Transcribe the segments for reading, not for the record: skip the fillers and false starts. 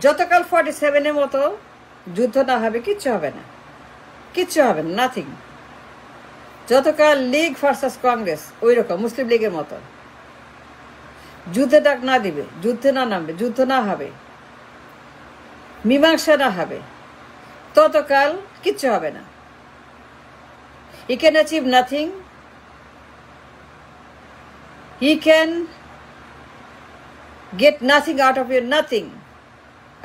যতকাল 47-এর মতো যুদ্ধ না হবে কিচ্ছু হবে না, কিচ্ছু হবে না, নাথিং। যতকাল লীগ ভার্সাস কংগ্রেস ওই রকম মুসলিম লীগের মতো যুদ্ধে ডাক না দিবে, যুদ্ধে না নামবে, যুদ্ধ না হবে, মীমাংসা না হবে, ততকাল কিচ্ছু হবে না। He can achieve nothing. He can get nothing out of your nothing.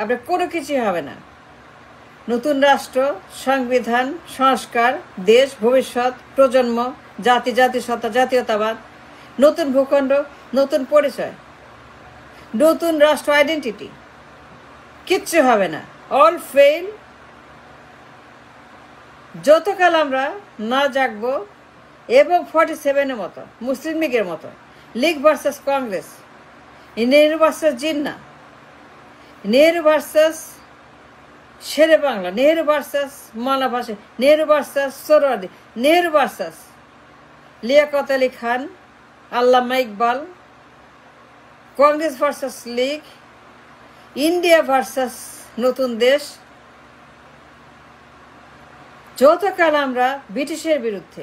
আপনার কোনো কিছুই হবে না। নতুন রাষ্ট্র, সংবিধান, সংস্কার, দেশ, ভবিষ্যৎ, প্রজন্ম, জাতি, জাতিসত্তা, জাতীয়তাবাদ, নতুন ভূখণ্ড, নতুন পরিচয়, নতুন রাষ্ট্র আইডেন্টিটি, কিচ্ছু হবে না। All fail. যতকাল আমরা না জাগবো এবং 47-এর মতো মুসলিম লীগের মতো League versus Congress, Nehru versus Jinnah, Nehru versus Shere Bangla, Nehru versus Maulana Bhashani, Nehru versus Suhrawardy, Nehru versus Liaquat Ali Khan, Allama Iqbal, Congress versus League, India versus নতুন দেশ। যতকাল আমরা ব্রিটিশের বিরুদ্ধে,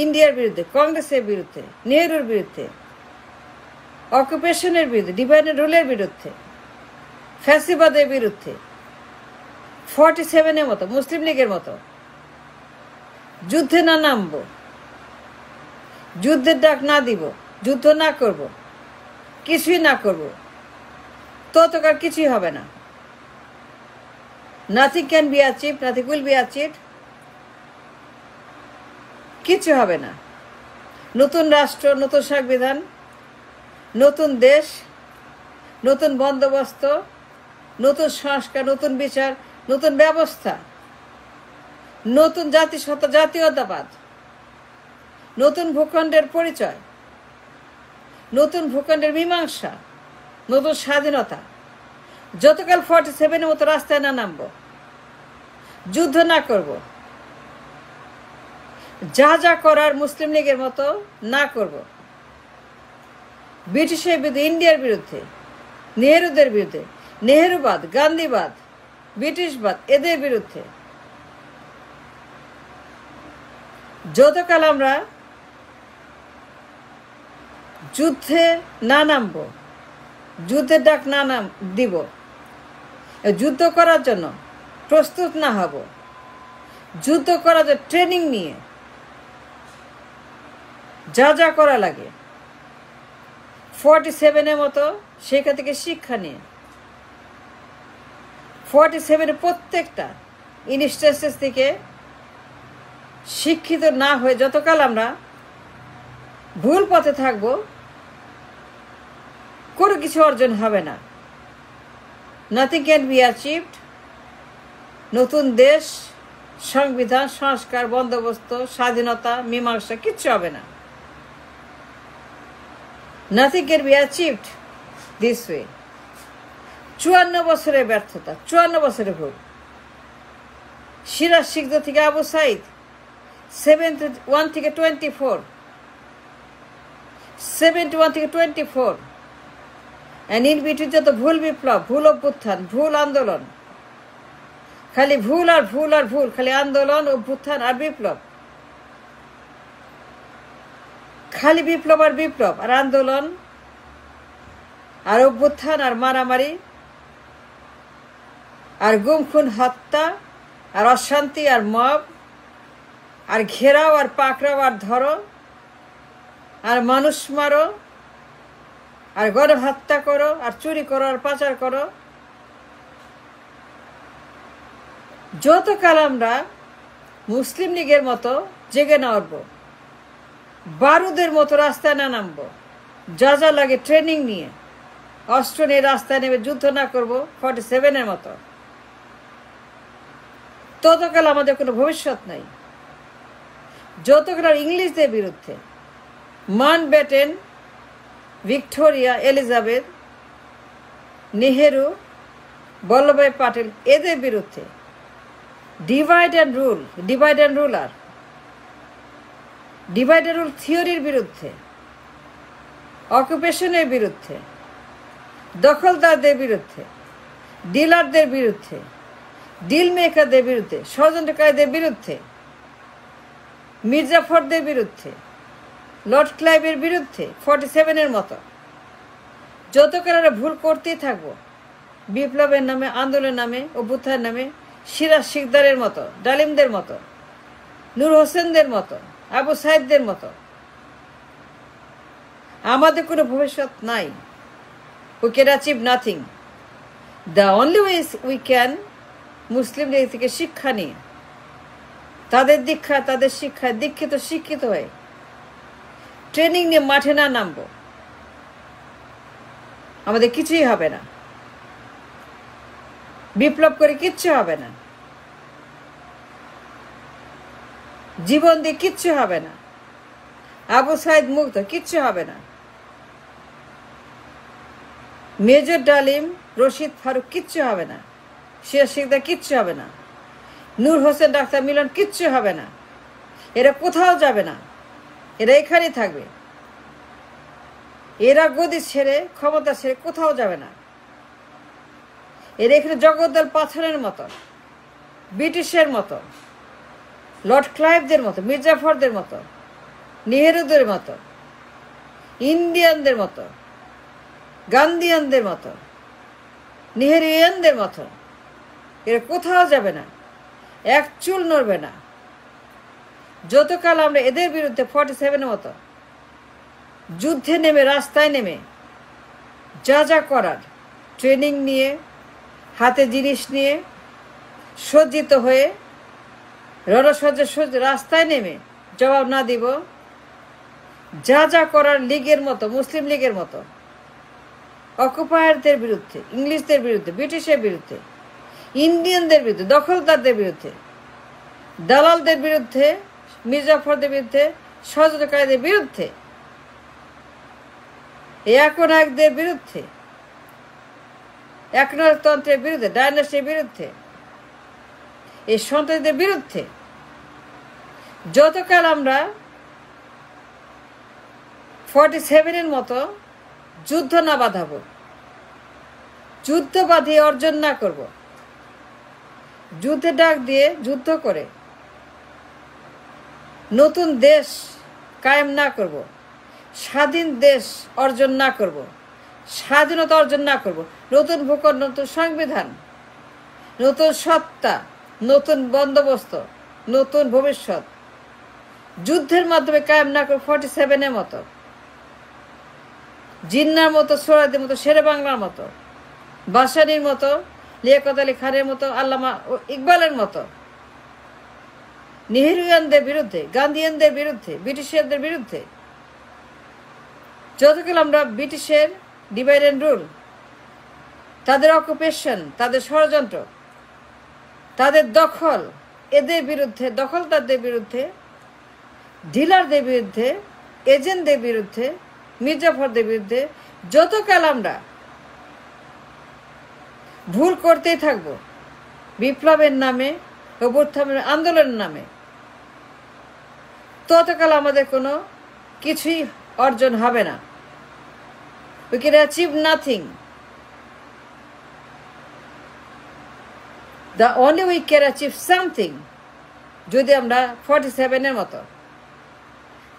ইন্ডিয়ার বিরুদ্ধে, কংগ্রেসের বিরুদ্ধে, নেহরুর বিরুদ্ধে, অকুপেশনের বিরুদ্ধে, ডিভাইডেড রুলের বিরুদ্ধে, ফ্যাসিবাদের বিরুদ্ধে 47-এর মতো মুসলিম লীগের মতো যুদ্ধে না নামবো, যুদ্ধের ডাক না দিব, যুদ্ধ না করব, কিছুই না করব, ততকাল কিছুই হবে না। Nothing can be achieved, nothing will be achieved. কিছু হবে না। নতুন রাষ্ট্র, নতুন সংবিধান, নতুন দেশ, নতুন বন্দোবস্ত, নতুন সংস্কার, নতুন বিচার, নতুন ব্যবস্থা, নতুন জাতিসত্তা, জাতীয়তাবাদ, নতুন ভূখণ্ডের পরিচয়, নতুন ভূখণ্ডের মীমাংসা, নতুন স্বাধীনতা। যতকাল 47-এর মতো রাস্তায় না নামবো, যুদ্ধ না করব, যা যা করার মুসলিম লীগের মতো না করব, ব্রিটিশের বিরুদ্ধে, ইন্ডিয়ার বিরুদ্ধে, নেহরুদের বিরুদ্ধে, নেহরুবাদ, গান্ধীবাদ, ব্রিটিশবাদ, এদের বিরুদ্ধে যতকাল আমরা যুদ্ধে না নামবো, যুদ্ধের ডাক না দিব, যুদ্ধ করার জন্য প্রস্তুত না হব, যুদ্ধ করার জন্য ট্রেনিং নিয়ে যা যা করা লাগে 47-এর মতো সেখান থেকে শিক্ষা নিয়ে 47-এর প্রত্যেকটা ইনস্টেন্সেস থেকে শিক্ষিত না হয়ে যতকাল আমরা ভুল পথে থাকবো, কোনো কিছু অর্জন হবে না। Nothing can be achieved. নতুন দেশ, সংবিধান, সংস্কার, বন্দোবস্ত, স্বাধীনতা, মীমাংসা কিচ্ছু হবে না। Nothing can be achieved this way. 54 বছরের ব্যর্থতা, 54 বছরের ভুল। সিরাজ সিকদার থেকে আবু সাইদ, 71 থেকে 24, 71 থেকে 24, অ্যান্ড ইন বিটুইন যত ভুল বিপ্লব, ভুল অভ্যুত্থান, ভুল আন্দোলন, খালি ভুল আর ভুল আর ভুল, খালি আন্দোলন, অভ্যুত্থান আর বিপ্লব, খালি বিপ্লব আর বিপ্লব আর আন্দোলন আর অভ্যুত্থান আর মারামারি আর গুম খুন হত্যা আর অশান্তি আর মব আর ঘেরাও আর পাকড়াও আর ধরো আর মানুষ মারো আর গণহত্যা করো আর চুরি করো আর পাচার করো। যতকাল আমরা মুসলিম লীগের মতো জেগে না উঠবো, বারুদের মতো রাস্তায় না নামবো, যা যা লাগে ট্রেনিং নিয়ে অস্ত্র নিয়ে রাস্তায় নেমে যুদ্ধ না করবো 47-এর মতো, ততকাল আমাদের কোনো ভবিষ্যৎ নাই। যতকাল ইংলিশদের বিরুদ্ধে Mountbatten, Victoria, Elizabeth, Nehru, Vallabhbhai Patel এদের বিরুদ্ধে divide and ruler, divide and rule থিওরির বিরুদ্ধে, অকুপেশনের বিরুদ্ধে, দখলদারদের বিরুদ্ধে, ডিলারদের বিরুদ্ধে, ডিল মেকারদের বিরুদ্ধে, ষড়যন্ত্রকারীদের বিরুদ্ধে, মির্জাফরদের বিরুদ্ধে, লর্ড ক্লাইভের বিরুদ্ধে 47-এর মতো যতকাল আমরা ভুল করতেই থাকবো, বিপ্লবের নামে, আন্দোলনের নামে, অভ্যুত্থানের নামে, সিরাজ শিকদারের মতো, ডালিমদের মতো, নূর হোসেনদের মতো, আবু সাইদদের মতো আমাদের কোনো ভবিষ্যৎ নাই। We can achieve nothing. The only way we can, Muslim League থেকে শিক্ষা নিয়ে, তাদের দীক্ষা, তাদের শিক্ষায় দীক্ষিত শিক্ষিত হয়ে ট্রেনিং নিয়ে মাঠে না নামবো, আমাদের কিছুই হবে না। বিপ্লব করে কিচ্ছু হবে না, জীবন দিয়ে কিচ্ছু হবে না, আবু সাইদ মুক্ত কিচ্ছু হবে না, মেজর ডালিম, রশিদ ফারুক কিচ্ছু হবে না, সিরাজ শিকদার কিচ্ছু হবে না, নূর হোসেন, ডাক্তার মিলন কিচ্ছু হবে না। এরা কোথাও যাবে না, এরা এখানেই থাকবে। এরা গদি ছেড়ে, ক্ষমতা ছেড়ে কোথাও যাবে না। এরা এখানে জগদ্দল পাথরের মতো, ব্রিটিশের মতো, লর্ড ক্লাইভদের মতো, মির্জাফরদের মতো, নেহেরুদের মতো, ইন্ডিয়ানদের মতো, গান্ধীয়ানদের মতো, নেহেরুয়ানদের মতো এরা কোথাও যাবে না, এক চুল নড়বে না। যতকাল আমরা এদের বিরুদ্ধে 47-এর মতো যুদ্ধে নেমে, রাস্তায় নেমে, যা যা করার ট্রেনিং নিয়ে, হাতে জিনিস নিয়ে, সজ্জিত হয়ে, রণসজ্জা রাস্তায় নেমে জবাব না দিব, যা যা করার লীগের মতো, মুসলিম লীগের মতো, অকুপায়ারদের বিরুদ্ধে, ইংলিশদের বিরুদ্ধে, ব্রিটিশের বিরুদ্ধে, ইন্ডিয়ানদের বিরুদ্ধে, দখলদারদের বিরুদ্ধে, দালালদের বিরুদ্ধে, মির্জাফরদের বিরুদ্ধে, ষড়যন্ত্রকারীদের বিরুদ্ধে, একনায়কদের বিরুদ্ধে, একনায়কতন্ত্রের বিরুদ্ধে, ডায়নাস্টির বিরুদ্ধে, এই সন্ত্রাসীদের বিরুদ্ধে যতকাল আমরা 47-এর মতো যুদ্ধ না বাঁধাবো, যুদ্ধ বাঁধিয়ে অর্জন না করব, যুদ্ধে ডাক দিয়ে যুদ্ধ করে নতুন দেশ কায়েম না করব, স্বাধীন দেশ অর্জন না করব, স্বাধীনতা অর্জন না করব, নতুন ভূখণ্ড, নতুন সংবিধান, নতুন সত্তা, নতুন বন্দোবস্ত, নতুন ভবিষ্যৎ যুদ্ধের মাধ্যমে কায়েম না করব, 47-এর মতো, জিন্নার মতো, সোহরাওয়ার্দীর মতো, শেরে বাংলার মতো, বাসানির মতো, লিয়াকত আলী খানের মতো, আল্লামা ইকবালের মতো, নেহেরুয়ানদের বিরুদ্ধে, গান্ধীয়ানদের বিরুদ্ধে, ব্রিটিশারদের বিরুদ্ধে যতকাল আমরা ব্রিটিশের ডিভাইড অ্যান্ড রুল, তাদের অকুপেশন, তাদের ষড়যন্ত্র, তাদের দখল, এদের বিরুদ্ধে, দখলদারদের বিরুদ্ধে, ডিলারদের বিরুদ্ধে, এজেন্টদের বিরুদ্ধে, মির্জাফরদের বিরুদ্ধে যতকাল আমরা ভুল করতেই থাকব, বিপ্লবের নামে, অভ্যুত্থানের আন্দোলনের নামে, ততকাল আমাদের কোনো কিছুই অর্জন হবে না। We can achieve nothing. The only we can achieve something যদি আমরা 47-এর মতো,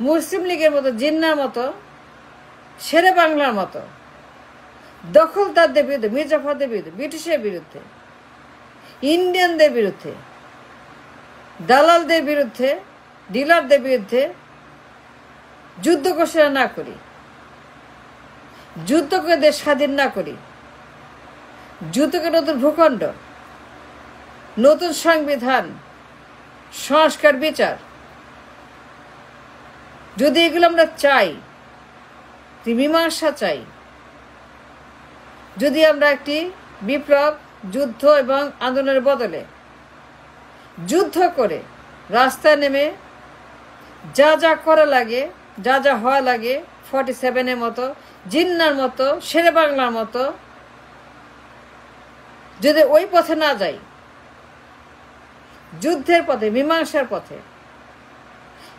মুসলিম লীগের মতো, জিন্নার মতো, শেরে বাংলার মতো দখলদারদের বিরুদ্ধে, মির্জাফরদের বিরুদ্ধে, ব্রিটিশের বিরুদ্ধে, ইন্ডিয়ানদের বিরুদ্ধে, দালালদের বিরুদ্ধে, ডিলারদের বিরুদ্ধে যুদ্ধ ঘোষণা না করি, যুদ্ধকে দেশ স্বাধীন না করি, যুদ্ধকে নতুন ভূখণ্ড, নতুন সংবিধান, সংস্কার, বিচার, যদি এগুলো আমরা চাই, মীমাংসা চাই, যদি আমরা একটি বিপ্লব, যুদ্ধ এবং আন্দোলনের বদলে যুদ্ধ করে রাস্তায় নেমে যা যা করা লাগে, যা যা হওয়া লাগে, 47-এর মতো, জিন্নার মতো, শেরে বাংলার মতো যদি ওই পথে না যাই, যুদ্ধের পথে, মীমাংসার পথে,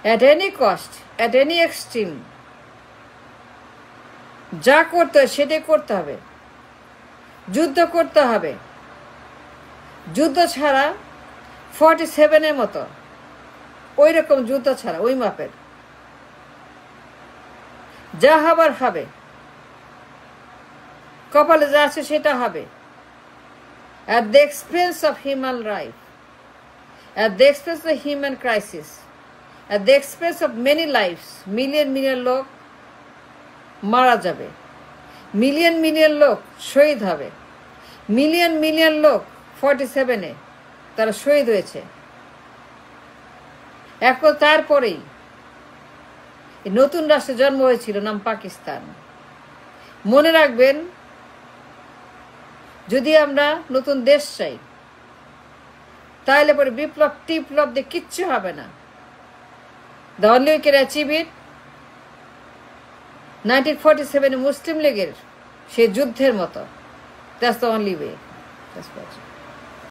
at any cost, at any extreme, যা করতে হয় সেটাই করতে হবে, যুদ্ধ করতে হবে, যুদ্ধ ছাড়া 47-এর মতো, ওই রকম যুদ্ধ ছাড়া, ওই মাপের, যা হবার হবে, কপালে যা আছে সেটা হবে, at the expense of human life, at the expense of human crisis, at the expense of many lives. Million লোক মারা যাবে, মিলিয়ন লোক শহীদ হবে, মিলিয়ন লোক 47-এ তারা শহীদ হয়েছে। এখন তারপরেই নতুন রাষ্ট্রে জন্ম হয়েছিল, নাম পাকিস্তান। মনে রাখবেন, যদি আমরা নতুন দেশ চাই তাহলে পরে বিপ্লব টিপ্লব দিয়ে কিচ্ছু হবে না। The only way we can achieve it, 1947 মুসলিম লীগের সেই যুদ্ধের মতো, that's the only way. That's what.